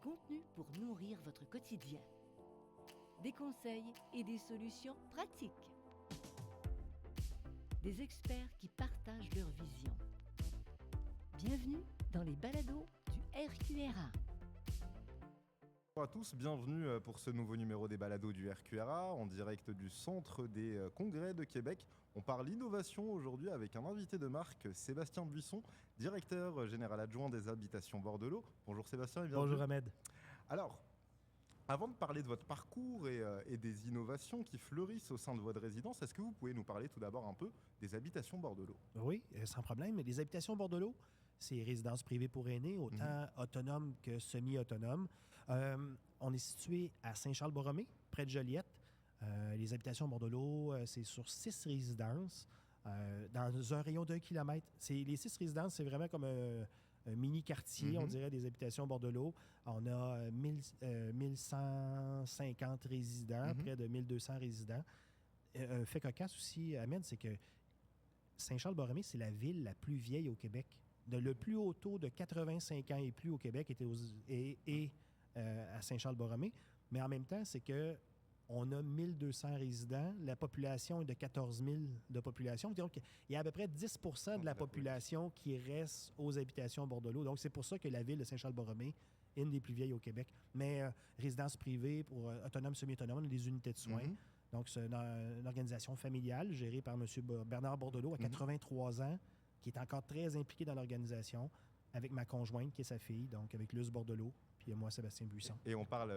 contenu pour nourrir votre quotidien. Des conseils et des solutions pratiques. Des experts qui partagent leur vision. Bienvenue dans les balados du RQRA. Bonjour à tous, bienvenue pour ce nouveau numéro des balados du RQRA en direct du Centre des Congrès de Québec. On parle innovation aujourd'hui avec un invité de marque, Sébastien Buisson, directeur général adjoint des habitations Bordelot. Bonjour Sébastien et bienvenue. Bonjour Ahmed. Alors, avant de parler de votre parcours et des innovations qui fleurissent au sein de votre résidence, est-ce que vous pouvez nous parler tout d'abord un peu des habitations Bordelot? Oui, sans problème. Les habitations Bordelot, c'est résidences privées pour aînés, autant autonomes que semi-autonomes. On est situé à Saint-Charles-Borromée, près de Joliette. Les habitations Bordelot, c'est sur 6 résidences, dans un rayon d'1 kilomètre. Les 6 résidences, c'est vraiment comme un mini-quartier, on dirait, des habitations Bordelot. On a 1150 résidents, près de 1200 résidents. Un fait cocasse aussi, Ahmed, c'est que Saint-Charles-Borromée, c'est la ville la plus vieille au Québec. Le plus haut taux de 85 ans et plus au Québec est à Saint-Charles-Borromée. Mais en même temps, c'est que on a 1200 résidents. La population est de 14 000 de population. Donc, il y a à peu près 10 % de la population qui reste aux habitations Bordelot. Donc, c'est pour ça que la ville de Saint-Charles-Borromée est une des plus vieilles au Québec. Mais résidences privées pour autonomes, semi-autonomes, on a des unités de soins. Donc, c'est une organisation familiale gérée par M. Bernard Bordelot, à 83 ans, qui est encore très impliqué dans l'organisation, avec ma conjointe, qui est sa fille, donc avec Luce Bordelot, puis moi, Sébastien Buisson. Et on parle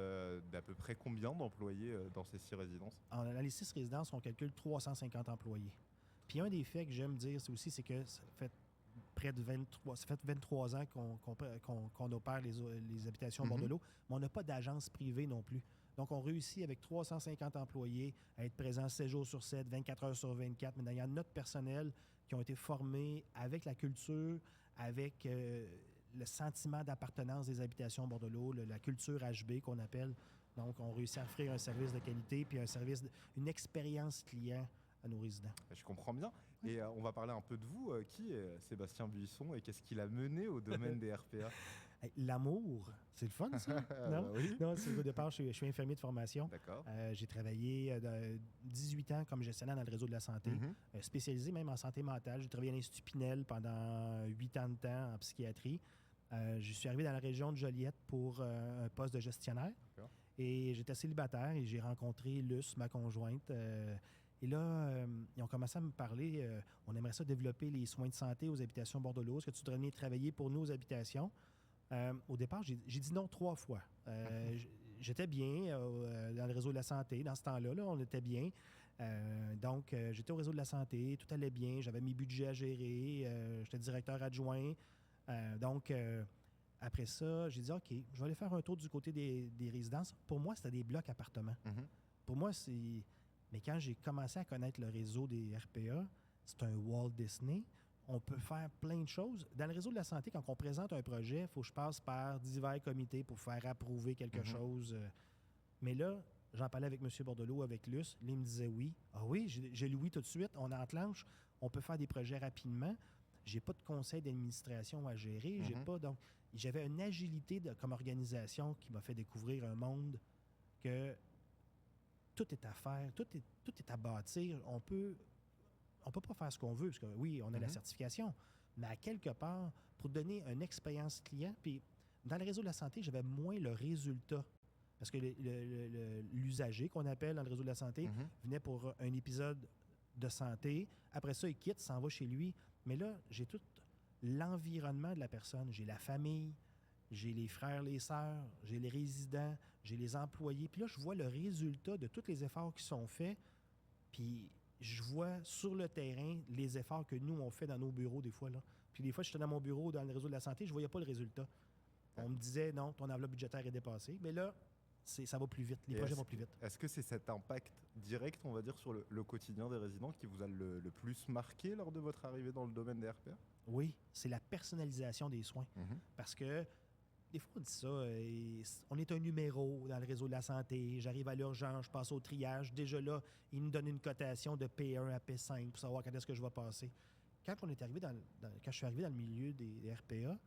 d'à peu près combien d'employés dans ces 6 résidences? Dans les 6 résidences, on calcule 350 employés. Puis un des faits que j'aime dire, c'est que ça fait 23 ans qu'on opère les habitations Bordelot, mais on n'a pas d'agence privée non plus. Donc, on réussit avec 350 employés à être présents 7 jours sur 7, 24 heures sur 24, mais il y a notre personnel qui ont été formés avec la culture, avec le sentiment d'appartenance des habitations Bordelot, la culture HB qu'on appelle. Donc, on réussit à offrir un service de qualité puis une expérience client à nos résidents. Je comprends bien. Et on va parler un peu de vous. Qui est Sébastien Buisson et qu'est-ce qu'il a mené au domaine des RPA? L'amour, c'est le fun, ça? Non? Bah oui. Non, c'est au départ, je suis infirmier de formation. D'accord. J'ai travaillé 18 ans comme gestionnaire dans le réseau de la santé, spécialisé même en santé mentale. J'ai travaillé à l'Institut Pinel pendant 8 ans de temps en psychiatrie. Je suis arrivé dans la région de Joliette pour un poste de gestionnaire. D'accord. Et j'étais célibataire et j'ai rencontré Luce, ma conjointe. Et là, ils ont commencé à me parler. On aimerait ça développer les soins de santé aux habitations Bordelot. Est-ce que tu voudrais venir travailler pour nous aux habitations? Au départ, j'ai dit non 3 fois. J'étais bien dans le réseau de la santé. Dans ce temps-là, on était bien. Donc, j'étais au réseau de la santé. Tout allait bien. J'avais mes budgets à gérer. J'étais directeur adjoint. Donc, après ça, j'ai dit, OK, je vais aller faire un tour du côté des résidences. Pour moi, c'était des blocs appartements. Pour moi, c'est... Mais quand j'ai commencé à connaître le réseau des RPA, c'est un Walt Disney. On peut faire plein de choses. Dans le réseau de la santé, quand on présente un projet, il faut que je passe par divers comités pour faire approuver quelque chose. Mais là, j'en parlais avec M. Bordelot, avec Luce. Là, il me disait oui. Ah oui, j'ai le oui tout de suite. On enclenche. On peut faire des projets rapidement. J'ai pas de conseil d'administration à gérer. Donc, j'avais une agilité comme organisation qui m'a fait découvrir un monde que tout est à faire, tout est à bâtir. On peut pas faire ce qu'on veut, parce que oui, on a la certification, mais à quelque part, pour donner une expérience client, puis dans le réseau de la santé, j'avais moins le résultat. Parce que l'usager, qu'on appelle dans le réseau de la santé, venait pour un épisode de santé. Après ça, il quitte, s'en va chez lui. Mais là, j'ai tout l'environnement de la personne. J'ai la famille, j'ai les frères, les sœurs, j'ai les résidents, j'ai les employés. Puis là, je vois le résultat de tous les efforts qui sont faits. Puis je vois sur le terrain les efforts que nous, on fait dans nos bureaux des fois. Là. Puis des fois, j'étais dans mon bureau, dans le réseau de la santé, je ne voyais pas le résultat. On me disait, non, ton enveloppe budgétaire est dépassée. Mais là, ça va plus vite. Les projets vont plus vite. Est-ce que c'est cet impact direct, on va dire, sur le quotidien des résidents qui vous a le plus marqué lors de votre arrivée dans le domaine des RPA? Oui, c'est la personnalisation des soins. Parce que des fois, on dit ça, on est un numéro dans le réseau de la santé, j'arrive à l'urgence, je passe au triage. Déjà là, ils nous donnent une cotation de P1 à P5 pour savoir quand est-ce que je vais passer. Quand je suis arrivé dans le milieu des RPA,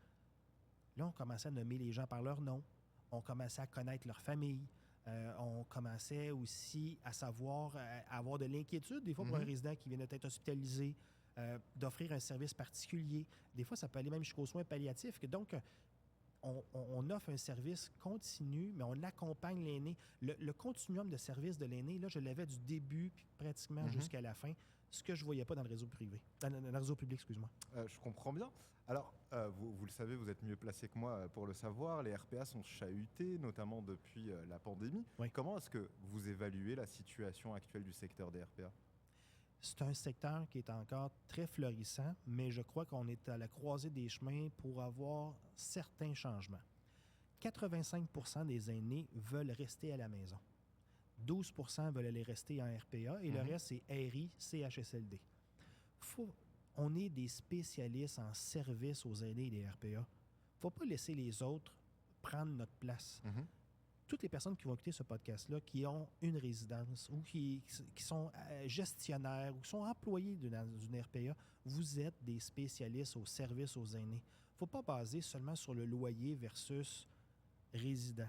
là, on commençait à nommer les gens par leur nom. on commençait à connaître leur famille. On commençait aussi à savoir, à avoir de l'inquiétude, des fois, pour un résident qui vient d'être hospitalisé, d'offrir un service particulier. Des fois, ça peut aller même jusqu'aux soins palliatifs. Donc, on offre un service continu, mais on accompagne l'aîné. Le continuum de service de l'aîné, là, je l'avais du début puis pratiquement jusqu'à la fin, ce que je ne voyais pas dans le réseau privé, dans le réseau public, excuse-moi. Je comprends bien. Alors, vous le savez, vous êtes mieux placé que moi pour le savoir, les RPA sont chahutés, notamment depuis la pandémie. Oui. Comment est-ce que vous évaluez la situation actuelle du secteur des RPA? C'est un secteur qui est encore très florissant, mais je crois qu'on est à la croisée des chemins pour avoir certains changements. 85% des aînés veulent rester à la maison. 12% veulent aller rester en RPA et le reste, c'est RI, CHSLD. On est des spécialistes en service aux aînés des RPA. Il ne faut pas laisser les autres prendre notre place. Toutes les personnes qui vont écouter ce podcast-là, qui ont une résidence ou qui sont gestionnaires ou qui sont employés d'une RPA, vous êtes des spécialistes au service aux aînés. Il ne faut pas baser seulement sur le loyer versus résident.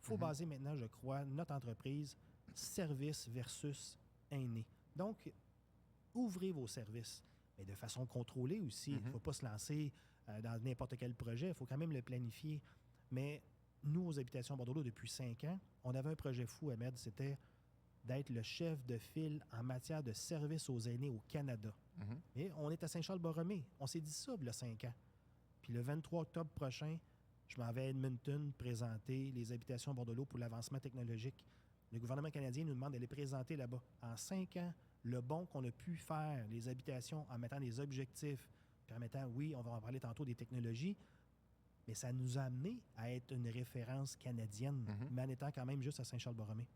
Il faut baser maintenant, je crois, notre entreprise, service versus aîné. Donc, ouvrez vos services, mais de façon contrôlée aussi. Il ne faut pas se lancer dans n'importe quel projet. Il faut quand même le planifier. Mais nous, aux Habitations Bordeaux, depuis 5 ans, on avait un projet fou, Ahmed, c'était d'être le chef de file en matière de service aux aînés au Canada. Et on est à Saint-Charles-Borromée. On s'est dit ça, il y a 5 ans. Puis le 23 octobre prochain, je m'en vais à Edmonton présenter les Habitations Bordeaux pour l'avancement technologique. Le gouvernement canadien nous demande d'aller présenter là-bas. En 5 ans, le bond qu'on a pu faire, les habitations, en mettant des objectifs, puis en mettant, oui, on va en parler tantôt des technologies, mais ça nous a amené à être une référence canadienne, mais en étant quand même juste à Saint-Charles-Borromée.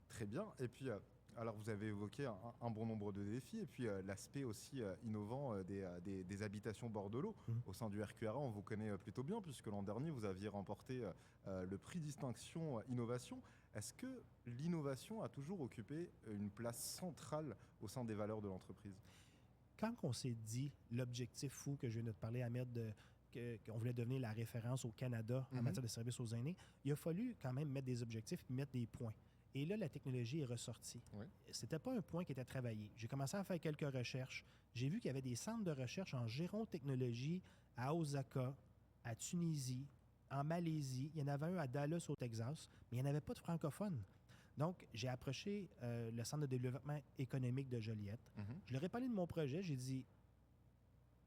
Très bien. Et puis, alors vous avez évoqué un bon nombre de défis et puis l'aspect aussi innovant des habitations Bordeaux. Au sein du RQRA, on vous connaît plutôt bien puisque l'an dernier, vous aviez remporté le prix Distinction Innovation. Est-ce que l'innovation a toujours occupé une place centrale au sein des valeurs de l'entreprise? Quand on s'est dit l'objectif fou que je viens de te parler, Ahmed, qu'on voulait devenir la référence au Canada en matière de services aux aînés, il a fallu quand même mettre des objectifs et mettre des points. Et là, la technologie est ressortie. C'était pas un point qui était travaillé. J'ai commencé à faire quelques recherches. J'ai vu qu'il y avait des centres de recherche en gérontechnologie à Osaka, à Tunisie, en Malaisie. Il y en avait un à Dallas, au Texas, mais il n'y en avait pas de francophones. Donc, j'ai approché le Centre de développement économique de Joliette. Je leur ai parlé de mon projet. J'ai dit,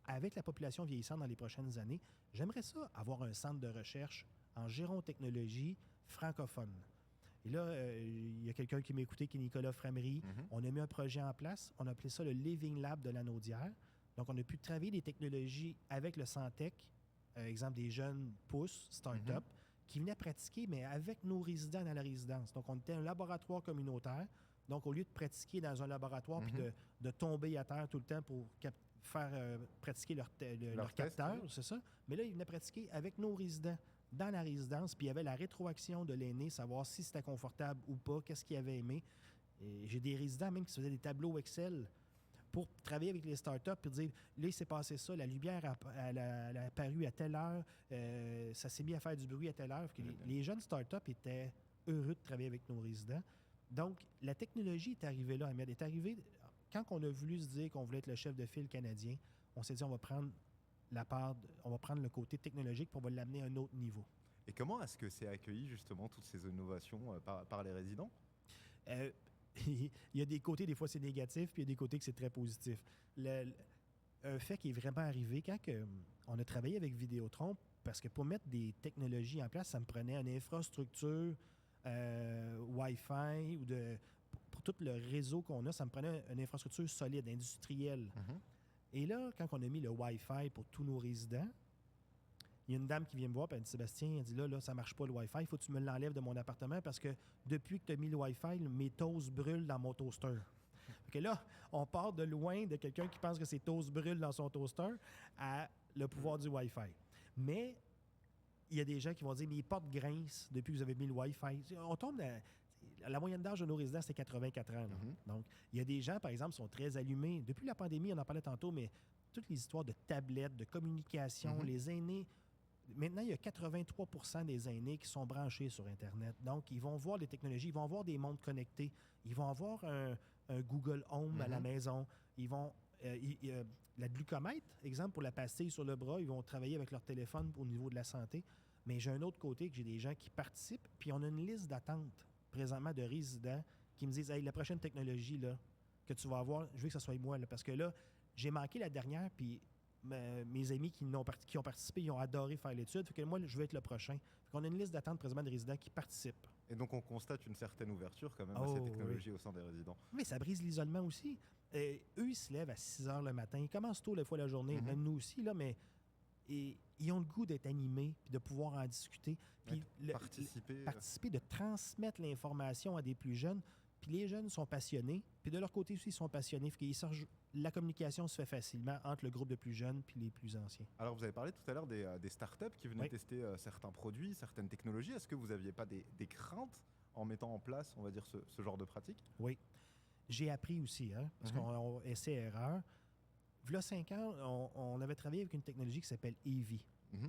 avec la population vieillissante dans les prochaines années, j'aimerais ça avoir un centre de recherche en gérontechnologie francophone. Et là, il y a quelqu'un qui m'a écouté, qui est Nicolas Framery. On a mis un projet en place. On a appelé ça le Living Lab de la Naudière. Donc, on a pu travailler des technologies avec le Santec, exemple des jeunes pousses, start-up, qui venaient pratiquer, mais avec nos résidents dans la résidence. Donc, on était un laboratoire communautaire. Donc, au lieu de pratiquer dans un laboratoire puis de tomber à terre tout le temps pour faire pratiquer leur capteur, c'est ça. Mais là, ils venaient pratiquer avec nos résidents dans la résidence, puis il y avait la rétroaction de l'aîné, savoir si c'était confortable ou pas, qu'est-ce qu'il avait aimé. Et j'ai des résidents même qui se faisaient des tableaux Excel pour travailler avec les startups puis dire, là, il s'est passé ça, la lumière elle a apparu à telle heure, ça s'est mis à faire du bruit à telle heure. Les jeunes startups étaient heureux de travailler avec nos résidents. Donc, la technologie est arrivée là, Ahmed, est arrivée. Quand on a voulu se dire qu'on voulait être le chef de file canadien, on s'est dit on va prendre on va prendre le côté technologique pour l'amener à un autre niveau. Et comment est-ce que c'est accueilli justement toutes ces innovations par les résidents? Il y a des côtés, des fois c'est négatif, puis il y a des côtés que c'est très positif. Un fait qui est vraiment arrivé quand on a travaillé avec Vidéotron, parce que pour mettre des technologies en place, ça me prenait une infrastructure Wi-Fi ou pour tout le réseau qu'on a, ça me prenait une infrastructure solide, industrielle. Et là, quand on a mis le Wi-Fi pour tous nos résidents, il y a une dame qui vient me voir, puis elle dit, Sébastien, elle dit, là, ça marche pas le Wi-Fi, il faut que tu me l'enlèves de mon appartement parce que depuis que tu as mis le Wi-Fi, mes toasts brûlent dans mon toaster. Donc là, on part de loin de quelqu'un qui pense que ses toasts brûlent dans son toaster à le pouvoir du Wi-Fi. Mais il y a des gens qui vont dire, mes portes grincent depuis que vous avez mis le Wi-Fi. On tombe dans... La moyenne d'âge de nos résidents, c'est 84 ans. Donc, il y a des gens, par exemple, qui sont très allumés. Depuis la pandémie, on en parlait tantôt, mais toutes les histoires de tablettes, de communication, les aînés Maintenant, il y a 83% des aînés qui sont branchés sur Internet. Donc, ils vont voir les technologies, ils vont avoir des montres connectées, ils vont avoir un Google Home à la maison, ils vont... la glucomètre, exemple, pour la pastille sur le bras, ils vont travailler avec leur téléphone au niveau de la santé. Mais j'ai un autre côté que j'ai des gens qui participent, puis on a une liste d'attente présentement de résidents qui me disent « Hey, la prochaine technologie là, que tu vas avoir, je veux que ce soit moi. Là, parce que là, j'ai manqué la dernière, puis mes amis qui ont participé, ils ont adoré faire l'étude. Fait que moi, je veux être le prochain. Fait qu'on a une liste d'attente présentement de résidents qui participent. Et donc, on constate une certaine ouverture quand même à ces technologies au sein des résidents. Mais ça brise l'isolement aussi. Eux, ils se lèvent à 6 heures le matin. Ils commencent tôt, des fois, la journée, même nous aussi, là, mais ils ont le goût d'être animés, puis de pouvoir en discuter, puis participer, de transmettre l'information à des plus jeunes. Puis les jeunes sont passionnés, puis de leur côté aussi, ils sont passionnés. La communication se fait facilement entre le groupe de plus jeunes puis les plus anciens. Alors, vous avez parlé tout à l'heure des startups qui venaient tester certains produits, certaines technologies. Est-ce que vous n'aviez pas des craintes en mettant en place, on va dire, ce genre de pratique? Oui. J'ai appris aussi, parce qu'on essai-erreur. Il y a 5 ans, on avait travaillé avec une technologie qui s'appelle EV,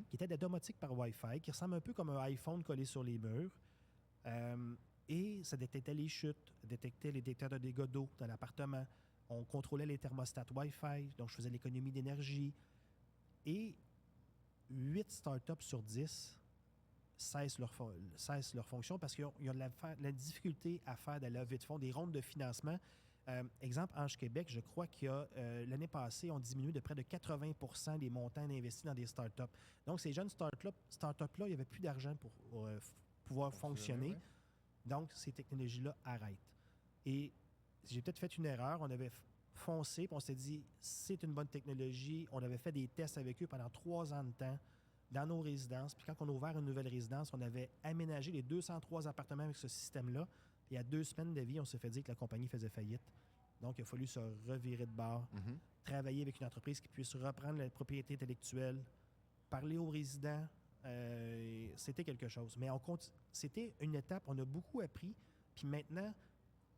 qui était de la domotique par Wi-Fi, qui ressemble un peu comme un iPhone collé sur les murs. Et ça détectait les chutes, détectait les détecteurs de dégâts d'eau dans l'appartement. On contrôlait les thermostats Wi-Fi, donc je faisais l'économie d'énergie. Et 8 startups sur 10 cessent leur fonction parce qu'ils ont de la difficulté à faire de la levée de fonds, des rondes de financement. Exemple, Ange Québec, je crois qu'il y a l'année passée, on diminue de près de 80% les montants investis dans des startups. Donc, ces jeunes startups-là, il n'y avait plus d'argent pour pouvoir fonctionner. Ouais. Donc, ces technologies-là arrêtent. Et j'ai peut-être fait une erreur. On avait foncé, puis on s'est dit, c'est une bonne technologie. On avait fait des tests avec eux pendant 3 ans de temps dans nos résidences. Puis quand on a ouvert une nouvelle résidence, on avait aménagé les 203 appartements avec ce système-là. Puis à 2 semaines de vie, on s'est fait dire que la compagnie faisait faillite. Donc, il a fallu se revirer de bord, travailler avec une entreprise qui puisse reprendre la propriété intellectuelle, parler aux résidents. C'était quelque chose. Mais c'était une étape, on a beaucoup appris. Puis maintenant,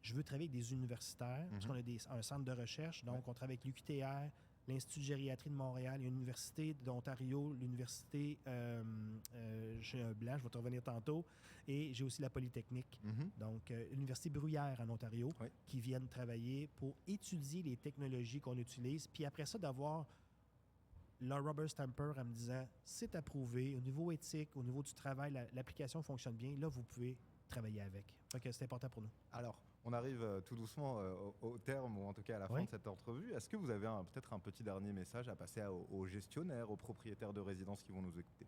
je veux travailler avec des universitaires, parce qu'on a un centre de recherche. Donc, on travaille avec l'UQTR, l'Institut de gériatrie de Montréal, l'Université d'Ontario, l'Université, j'ai un blanc, je vais te revenir tantôt, et j'ai aussi la Polytechnique. Donc, l'Université Bruyère en Ontario, qui viennent travailler pour étudier les technologies qu'on utilise. Puis après ça, d'avoir leur rubber stamper en me disant c'est approuvé au niveau éthique, au niveau du travail, l'application fonctionne bien. Là, vous pouvez travailler avec. Donc, c'est important pour nous. Alors, on arrive tout doucement au terme, ou en tout cas à la fin de cette entrevue. Est-ce que vous avez peut-être un petit dernier message à passer aux gestionnaires, aux propriétaires de résidences qui vont nous écouter?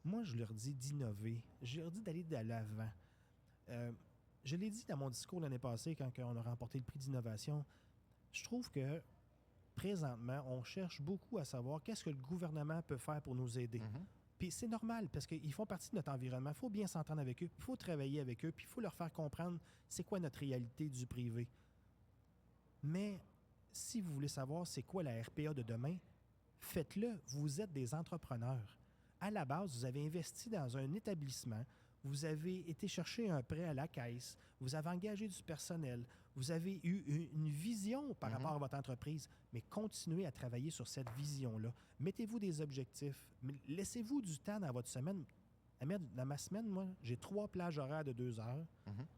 Moi, je leur dis d'innover. Je leur dis d'aller de l'avant. Je l'ai dit dans mon discours l'année passée quand on a remporté le prix d'innovation. Je trouve que présentement, on cherche beaucoup à savoir qu'est-ce que le gouvernement peut faire pour nous aider. Puis c'est normal, parce qu'ils font partie de notre environnement. Il faut bien s'entendre avec eux, il faut travailler avec eux, puis il faut leur faire comprendre c'est quoi notre réalité du privé. Mais si vous voulez savoir c'est quoi la RPA de demain, faites-le. Vous êtes des entrepreneurs. À la base, vous avez investi dans un établissement, vous avez été chercher un prêt à la caisse, vous avez engagé du personnel, vous avez eu une vision par rapport à votre entreprise, mais continuez à travailler sur cette vision-là. Mettez-vous des objectifs. Laissez-vous du temps dans votre semaine. Dans ma semaine, moi, j'ai 3 plages horaires de 2 heures.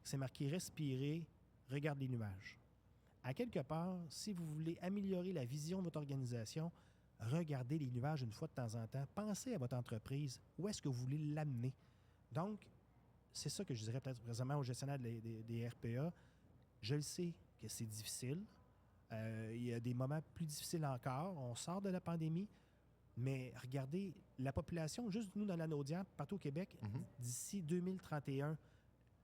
C'est marqué « Respirer, regarde les nuages ». À quelque part, si vous voulez améliorer la vision de votre organisation, regardez les nuages une fois de temps en temps. Pensez à votre entreprise. Où est-ce que vous voulez l'amener? Donc, c'est ça que je dirais peut-être présentement aux gestionnaires des RPA. Je le sais que c'est difficile. Il y a des moments plus difficiles encore. On sort de la pandémie. Mais regardez, la population, juste nous dans la Naudière, partout au Québec, d'ici 2031,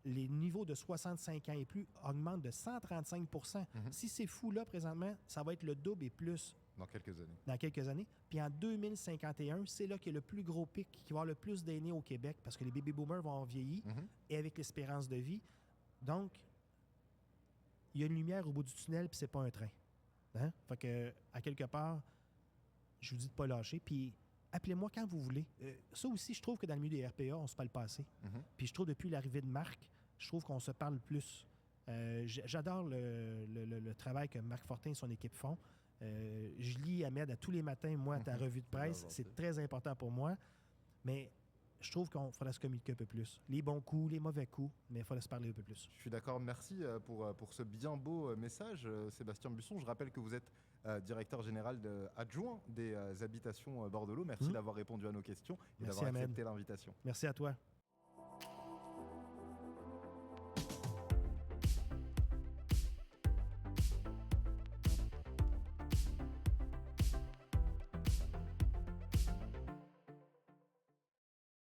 les niveaux de 65 ans et plus augmentent de 135 %. Si c'est fou là, présentement, ça va être le double et plus. Dans quelques années. Dans quelques années. Puis en 2051, c'est là qu'il y a le plus gros pic, qui va y avoir le plus d'aînés au Québec, parce que les baby boomers vont vieillir, et avec l'espérance de vie. Donc, il y a une lumière au bout du tunnel, puis c'est pas un train. Fait que, à quelque part, je vous dis de pas lâcher, puis appelez-moi quand vous voulez. Ça aussi, je trouve que dans le milieu des RPA, on se parle pas assez. Puis je trouve depuis l'arrivée de Marc, je trouve qu'on se parle plus. J'adore le travail que Marc Fortin et son équipe font. Je lis, Ahmed, à tous les matins, moi, ta revue de presse. C'est très important pour moi. Mais je trouve qu'il faudrait se communiquer un peu plus. Les bons coups, les mauvais coups, mais il faudrait se parler un peu plus. Je suis d'accord, merci pour ce bien beau message, Sébastien Busson. Je rappelle que vous êtes directeur général adjoint des habitations Bordelot. Merci d'avoir répondu à nos questions et Merci, d'avoir Ahmed. accepté l'invitation. Merci à toi.